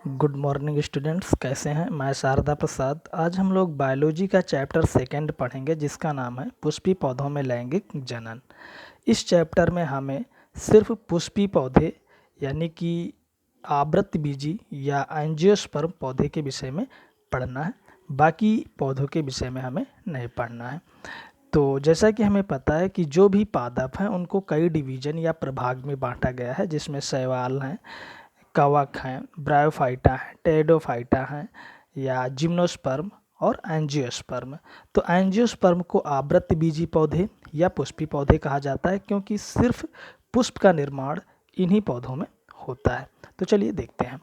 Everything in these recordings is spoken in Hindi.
गुड मॉर्निंग स्टूडेंट्स, कैसे हैं। मैं शारदा प्रसाद। आज हम लोग बायोलॉजी का चैप्टर सेकंड पढ़ेंगे जिसका नाम है पुष्पी पौधों में लैंगिक जनन। इस चैप्टर में हमें सिर्फ पुष्पी पौधे यानी कि आवृतबीजी या एंजियोस्पर्म पौधे के विषय में पढ़ना है, बाकी पौधों के विषय में हमें नहीं पढ़ना है। तो जैसा कि हमें पता है कि जो भी पादप हैं उनको कई डिवीजन या प्रभाग में बांटा गया है, जिसमें शैवाल हैं, कवक हैं, ब्रायोफाइटा हैं, टेरिडोफाइटा हैं या जिम्नोस्पर्म और एंजियोस्पर्म। तो एंजियोस्पर्म को आवृतबीजी पौधे या पुष्पी पौधे कहा जाता है क्योंकि सिर्फ पुष्प का निर्माण इन्हीं पौधों में होता है। तो चलिए देखते हैं।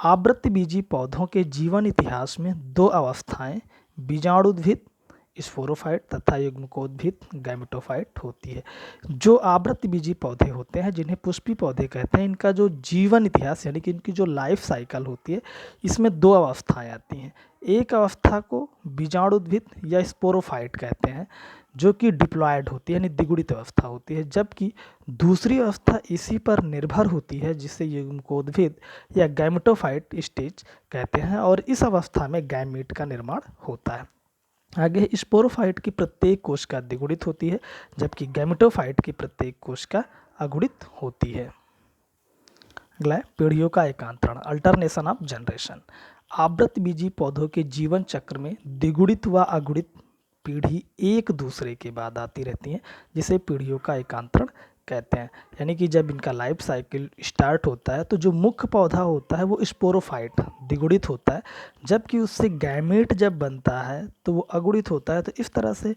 आवृतबीजी पौधों के जीवन इतिहास में दो अवस्थाएं बीजाणुद्भिद स्पोरोफाइट तथा युग्मकोद्भिद गैमेटोफाइट होती है। जो आवृतबीजी पौधे होते हैं जिन्हें पुष्पी पौधे कहते हैं, इनका जो जीवन इतिहास यानी कि इनकी जो लाइफ साइकिल होती है, इसमें दो अवस्थाएं आती हैं। एक अवस्था को बीजाणुद्भिद या स्पोरोफाइट कहते हैं जो कि डिप्लॉयड होती है यानी द्विगुणित अवस्था होती है, जबकि दूसरी अवस्था इसी पर निर्भर होती है जिसे युग्मकोद्भिद या गैमेटोफाइट स्टेज कहते हैं, और इस अवस्था में गैमीट का निर्माण होता है। आगे स्पोरोफाइट की प्रत्येक कोशिका द्विगुणित होती है जबकि गैमेटोफाइट की प्रत्येक कोशिका अगुणित होती है। अगला है पीढ़ियों का एकांतरण, अल्टरनेशन ऑफ जनरेशन। आवृतबीजी पौधों के जीवन चक्र में द्विगुणित व अगुणित पीढ़ी एक दूसरे के बाद आती रहती हैं, जिसे पीढ़ियों का एकांतरण कहते हैं। यानी कि जब इनका लाइफ साइकिल स्टार्ट होता है तो जो मुख्य पौधा होता है वो स्पोरोफाइट द्विगुणित होता है, जबकि उससे गैमेट जब बनता है तो वो अगुणित होता है। तो इस तरह से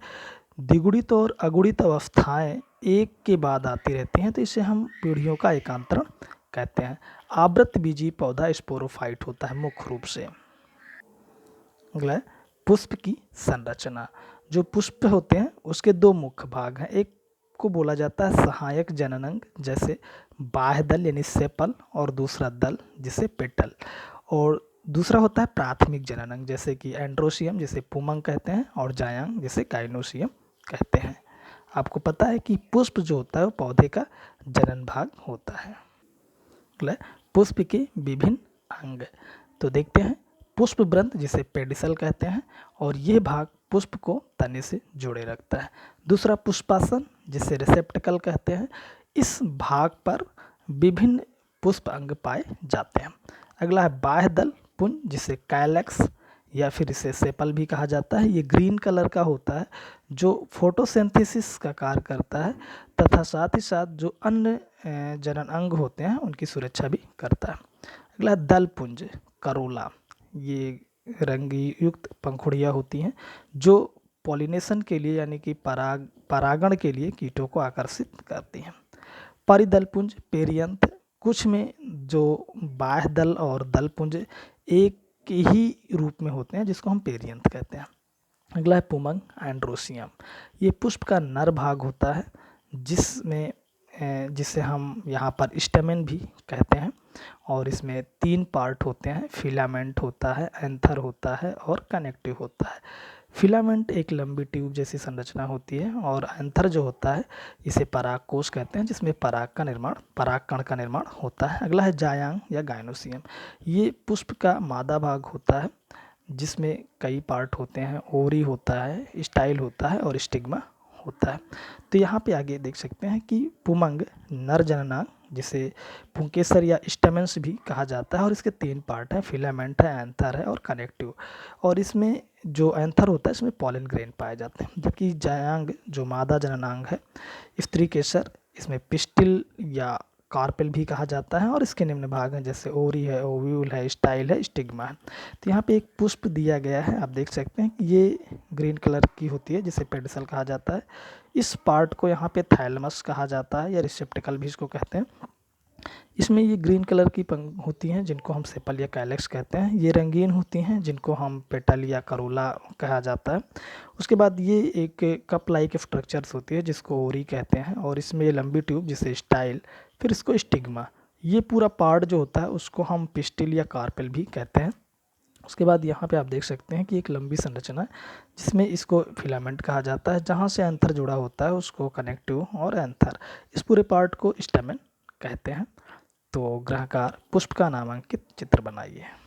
द्विगुणित और अगुणित अवस्थाएं एक के बाद आती रहती हैं, तो इसे हम पीढ़ियों का एकांतरण कहते हैं। आवृतबीजी पौधा स्पोरोफाइट होता है मुख्य रूप से। अगला है पुष्प की संरचना। जो पुष्प होते हैं उसके दो मुख्य भाग हैं। एक को बोला जाता है सहायक जननांग जैसे बाह्य दल यानी सेपल, और दूसरा दल जिसे पेटल, और दूसरा होता है प्राथमिक जननांग जैसे कि एंड्रोसियम जिसे पुमंग कहते हैं, और जायांग जिसे गाइनोसियम कहते हैं। आपको पता है कि पुष्प जो होता है वो पौधे का जनन भाग होता है। अगला पुष्प के विभिन्न अंग। तो देखते हैं पुष्प ब्रंथ जिसे पेडिसल कहते हैं, और ये भाग पुष्प को तने से जोड़े रखता है। दूसरा पुष्पासन जिसे रिसेप्टिकल कहते हैं, इस भाग पर विभिन्न पुष्प अंग पाए जाते हैं। अगला है बाह्य दल पुंज जिसे कैलेक्स या फिर इसे सेपल भी कहा जाता है। ये ग्रीन कलर का होता है जो फोटोसिंथेसिस का कार्य करता है तथा साथ ही साथ जो अन्य जनन अंग होते हैं उनकी सुरक्षा भी करता है। अगला दल पुंज करोला, ये रंगी युक्त पंखुड़ियाँ होती हैं जो पॉलिनेशन के लिए यानी कि परागण के लिए कीटों को आकर्षित करती हैं। परिदलपुंज पेरियंथ, कुछ में जो बाह्य दल और दलपुंज एक ही रूप में होते हैं जिसको हम पेरियंथ कहते हैं। अगला है पुमंग एंड्रोसियम, ये पुष्प का नर भाग होता है जिसमें जिसे हम यहाँ पर स्टेमेन भी कहते हैं, और इसमें तीन पार्ट होते हैं। फिलामेंट होता है, एंथर होता है और कनेक्टिव होता है। फिलामेंट एक लंबी ट्यूब जैसी संरचना होती है, और एंथर जो होता है इसे परागकोश कहते हैं जिसमें परागकण का निर्माण होता है। अगला है जायांग या गाइनोसियम, ये पुष्प का मादा भाग होता है जिसमें कई पार्ट होते हैं। ओवरी होता है, स्टाइल होता है और स्टिग्मा होता है। तो यहाँ पे आगे देख सकते हैं कि पुमंग नर जननांग जिसे पुंकेसर या स्टेमेंस भी कहा जाता है, और इसके तीन पार्ट हैं, फिलामेंट है, एंथर है और कनेक्टिव। और इसमें जो एंथर होता है इसमें पॉलन ग्रेन पाए जाते हैं, जबकि जायांग जो मादा जननांग है स्त्री केसर, इसमें पिस्टिल या कार्पेल भी कहा जाता है, और इसके निम्न भाग हैं जैसे ओरी है, ओव्यूल है, स्टाइल है, स्टिग्मा है। तो यहाँ पे एक पुष्प दिया गया है, आप देख सकते हैं कि ये ग्रीन कलर की होती है जिसे पेडिसल कहा जाता है। इस पार्ट को यहाँ पे थैलमस कहा जाता है या रिसेप्टिकल भी इसको कहते हैं। इसमें ये ग्रीन कलर की पंख होती हैं जिनको हम सेपल या कैलेक्स कहते हैं। ये रंगीन होती हैं जिनको हम पेटल या करोला कहा जाता है। उसके बाद ये एक कप लाइक स्ट्रक्चर्स होती है जिसको ओरी कहते हैं, और इसमें ये लंबी ट्यूब जिसे स्टाइल, फिर इसको स्टिग्मा, ये पूरा पार्ट जो होता है उसको हम पिस्टिल या कार्पेल भी कहते हैं। उसके बाद यहाँ पे आप देख सकते हैं कि एक लंबी संरचना है जिसमें इसको फिलामेंट कहा जाता है, जहाँ से एंथर जुड़ा होता है उसको कनेक्टिव और एंथर, इस पूरे पार्ट को स्टेमेन कहते हैं। तो ग्रहकार पुष्प का नामांकित चित्र बनाइए।